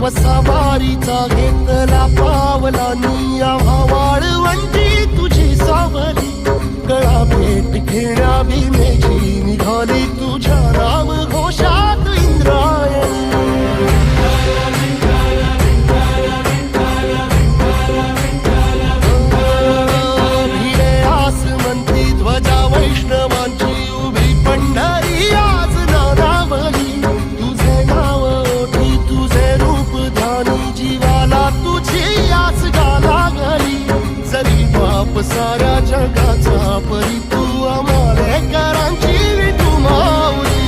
सवारीचा घेतला पावलानी आम्हा वाळवंटी तुझी सावली गळा भेट घेण्या भीमेची निघाली तुझ्या राम घोषात इंद्रायणी भिडे आसमंती ध्वजा वैष्णवांची उभी पंढरी आज नानावली तुझे नाव ओठी तुझे रूप ध्यानी जीवाला तुझी आस गाला गली जरी बाप साऱ्या जगाचा परी तू आमालेकरांची तू माऊली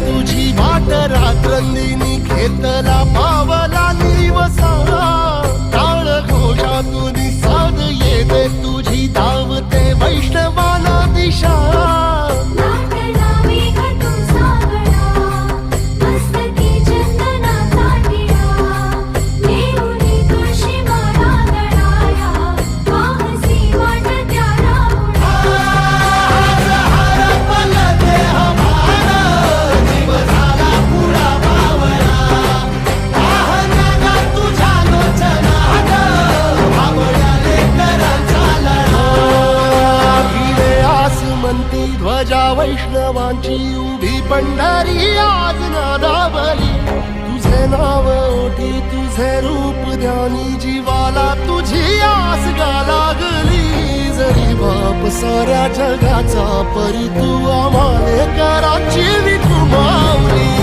तुझी वाट रात्रंदिनी घेतला पावला निवसा टाळ घोषातून साध येते तुझी धावते वैष्णवाला दिशा ध्वजा वैष्णवांची उभी पंढरी आज नादावली तुझे नाव ओठी तुझे रूप ध्यानी जीवाला तुझी आस गा लागली जरी बाप साऱ्या जगाचा परी तू आम्हालेकरांची तू माऊली